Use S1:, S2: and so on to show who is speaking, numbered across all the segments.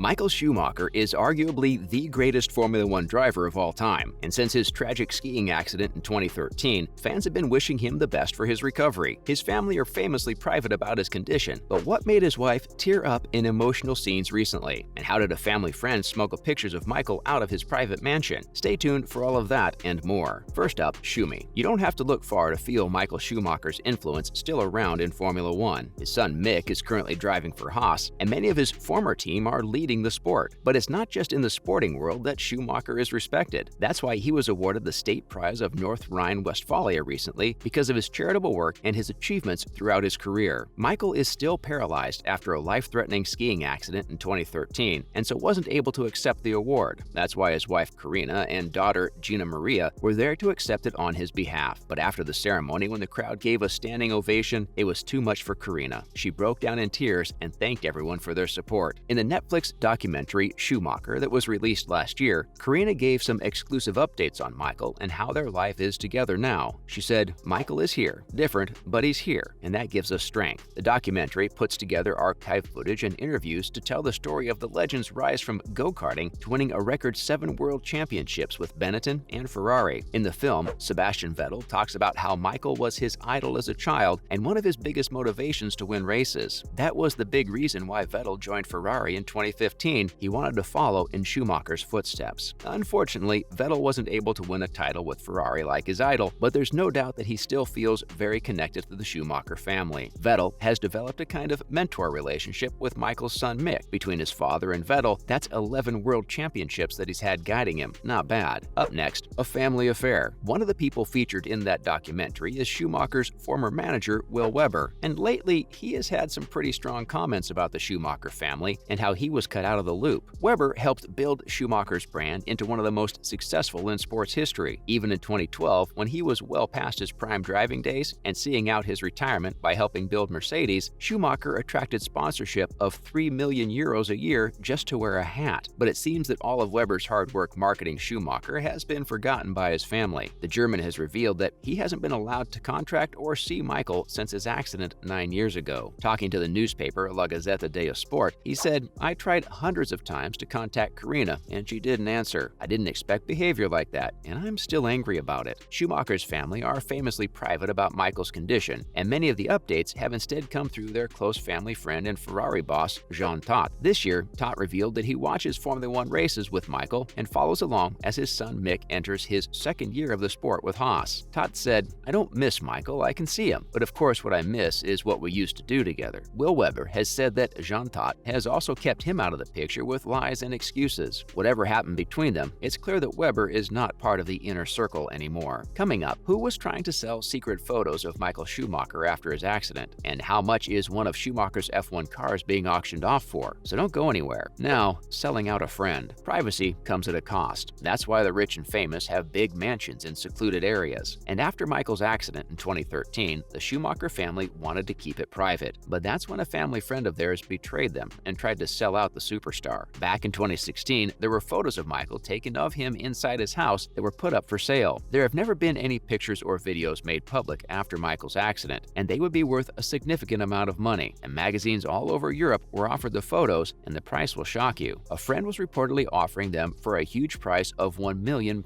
S1: Michael Schumacher is arguably the greatest Formula One driver of all time, and since his tragic skiing accident in 2013, fans have been wishing him the best for his recovery. His family are famously private about his condition, but what made his wife tear up in emotional scenes recently? And how did a family friend smuggle pictures of Michael out of his private mansion? Stay tuned for all of that and more. First up, Schumi. You don't have to look far to feel Michael Schumacher's influence still around in Formula One. His son Mick is currently driving for Haas, and many of his former team are leading the sport. But it's not just in the sporting world that Schumacher is respected. That's why he was awarded the State Prize of North Rhine-Westphalia recently because of his charitable work and his achievements throughout his career. Michael is still paralyzed after a life-threatening skiing accident in 2013 and so wasn't able to accept the award. That's why his wife Karina and daughter Gina Maria were there to accept it on his behalf. But after the ceremony, when the crowd gave a standing ovation, it was too much for Karina. She broke down in tears and thanked everyone for their support. In the Netflix documentary Schumacher that was released last year, Karina gave some exclusive updates on Michael and how their life is together now. She said, "Michael is here, different, but he's here, and that gives us strength." The documentary puts together archive footage and interviews to tell the story of the legend's rise from go-karting to winning a record 7 world championships with Benetton and Ferrari. In the film, Sebastian Vettel talks about how Michael was his idol as a child and one of his biggest motivations to win races. That was the big reason why Vettel joined Ferrari in 2015. He wanted to follow in Schumacher's footsteps. Unfortunately, Vettel wasn't able to win a title with Ferrari like his idol, but there's no doubt that he still feels very connected to the Schumacher family. Vettel has developed a kind of mentor relationship with Michael's son Mick. Between his father and Vettel, that's 11 world championships that he's had guiding him. Not bad. Up next, a family affair. One of the people featured in that documentary is Schumacher's former manager, Will Webber, and lately he has had some pretty strong comments about the Schumacher family and how he was cut out of the loop. Webber helped build Schumacher's brand into one of the most successful in sports history. Even in 2012, when he was well past his prime driving days and seeing out his retirement by helping build Mercedes, Schumacher attracted sponsorship of €3 million a year just to wear a hat. But it seems that all of Webber's hard work marketing Schumacher has been forgotten by his family. The German has revealed that he hasn't been allowed to contract or see Michael since his accident 9 years ago. Talking to the newspaper La Gazzetta dello Sport, he said, "I tried hundreds of times to contact Karina, and she didn't answer. I didn't expect behavior like that, and I'm still angry about it." Schumacher's family are famously private about Michael's condition, and many of the updates have instead come through their close family friend and Ferrari boss, Jean Todt. This year, Todt revealed that he watches Formula One races with Michael and follows along as his son Mick enters his second year of the sport with Haas. Todt said, "I don't miss Michael, I can see him, but of course what I miss is what we used to do together." Will Webber has said that Jean Todt has also kept him out of the picture with lies and excuses. Whatever happened between them, it's clear that Webber is not part of the inner circle anymore. Coming up, who was trying to sell secret photos of Michael Schumacher after his accident? And how much is one of Schumacher's F1 cars being auctioned off for? So don't go anywhere. Now, selling out a friend. Privacy comes at a cost. That's why the rich and famous have big mansions in secluded areas. And after Michael's accident in 2013, the Schumacher family wanted to keep it private. But that's when a family friend of theirs betrayed them and tried to sell out the superstar. Back in 2016, there were photos of Michael taken of him inside his house that were put up for sale. There have never been any pictures or videos made public after Michael's accident, and they would be worth a significant amount of money. And magazines all over Europe were offered the photos, and the price will shock you. A friend was reportedly offering them for a huge price of £1 million.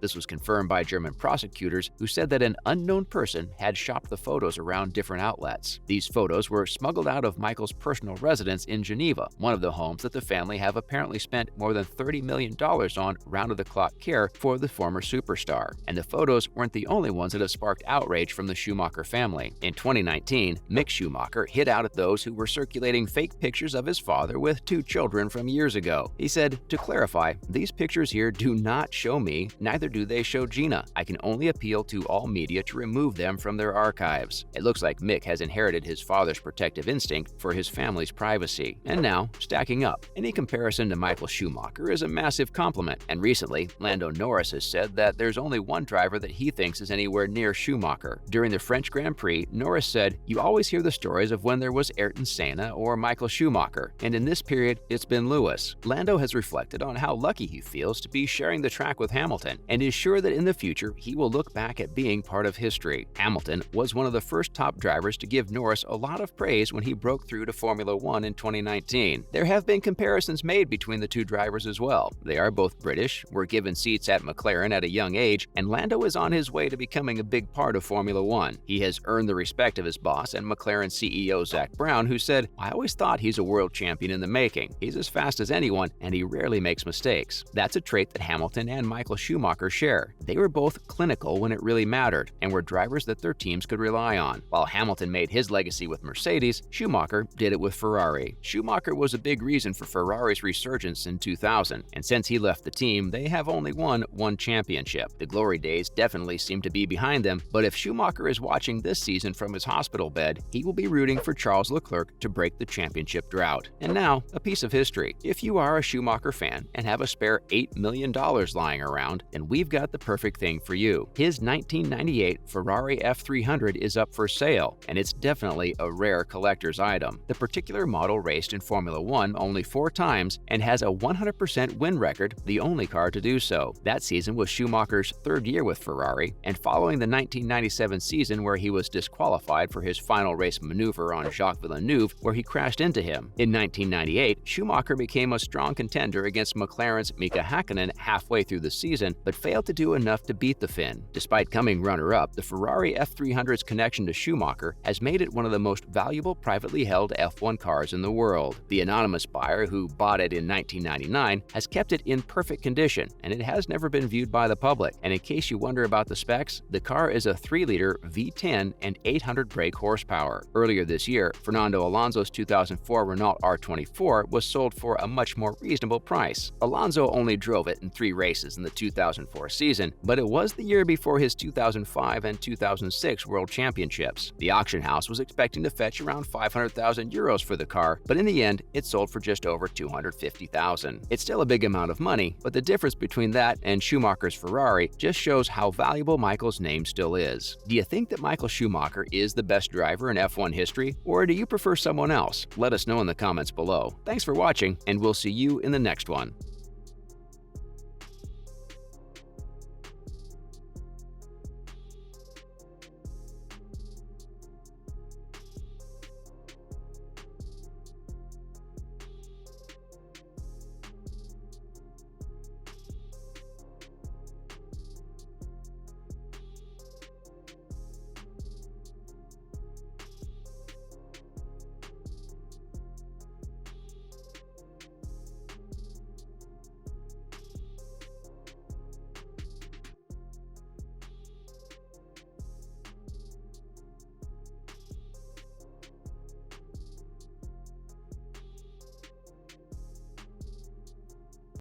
S1: This was confirmed by German prosecutors who said that an unknown person had shopped the photos around different outlets. These photos were smuggled out of Michael's personal residence in Geneva, one of the homes that the family have apparently spent more than $30 million on round-of-the-clock care for the former superstar. And the photos weren't the only ones that have sparked outrage from the Schumacher family. In 2019, Mick Schumacher hit out at those who were circulating fake pictures of his father with 2 children from years ago. He said, "To clarify, these pictures here do not show me, neither do they show Gina. I can only appeal to all media to remove them from their archives." It looks like Mick has inherited his father's protective instinct for his family's privacy. And now, stacking up. Any comparison to Michael Schumacher is a massive compliment, and recently, Lando Norris has said that there's only one driver that he thinks is anywhere near Schumacher. During the French Grand Prix, Norris said, "You always hear the stories of when there was Ayrton Senna or Michael Schumacher, and in this period, it's been Lewis." Lando has reflected on how lucky he feels to be sharing the track with Hamilton, and is sure that in the future, he will look back at being part of history. Hamilton was one of the first top drivers to give Norris a lot of praise when he broke through to Formula One in 2019. There have have been comparisons made between the two drivers as well. They are both British, were given seats at McLaren at a young age, and Lando is on his way to becoming a big part of Formula One. He has earned the respect of his boss and McLaren CEO Zak Brown, who said, "I always thought he's a world champion in the making. He's as fast as anyone, and he rarely makes mistakes." That's a trait that Hamilton and Michael Schumacher share. They were both clinical when it really mattered, and were drivers that their teams could rely on. While Hamilton made his legacy with Mercedes, Schumacher did it with Ferrari. Schumacher was a big reason for Ferrari's resurgence in 2000, and since he left the team, they have only won one championship. The glory days definitely seem to be behind them, but if Schumacher is watching this season from his hospital bed, he will be rooting for Charles Leclerc to break the championship drought. And now, a piece of history. If you are a Schumacher fan and have a spare $8 million lying around, then we've got the perfect thing for you. His 1998 Ferrari F300 is up for sale, and it's definitely a rare collector's item. The particular model raced in Formula One only 4 times and has a 100% win record, the only car to do so. That season was Schumacher's 3rd year with Ferrari, and following the 1997 season where he was disqualified for his final race maneuver on Jacques Villeneuve, where he crashed into him. In 1998, Schumacher became a strong contender against McLaren's Mika Hakkinen halfway through the season, but failed to do enough to beat the Finn. Despite coming runner-up, the Ferrari F300's connection to Schumacher has made it one of the most valuable privately held F1 cars in the world. The anonymous buyer who bought it in 1999 has kept it in perfect condition, and it has never been viewed by the public. And in case you wonder about the specs, the car is a 3-liter V10 and 800 brake horsepower. Earlier this year, Fernando Alonso's 2004 Renault R24 was sold for a much more reasonable price. Alonso only drove it in 3 races in the 2004 season, but it was the year before his 2005 and 2006 World Championships. The auction house was expecting to fetch around 500,000 euros for the car, but in the end, it sold for just over 250,000. It's still a big amount of money, but the difference between that and Schumacher's Ferrari just shows how valuable Michael's name still is. Do you think that Michael Schumacher is the best driver in F1 history, or do you prefer someone else? Let us know in the comments below. Thanks for watching, and we'll see you in the next one.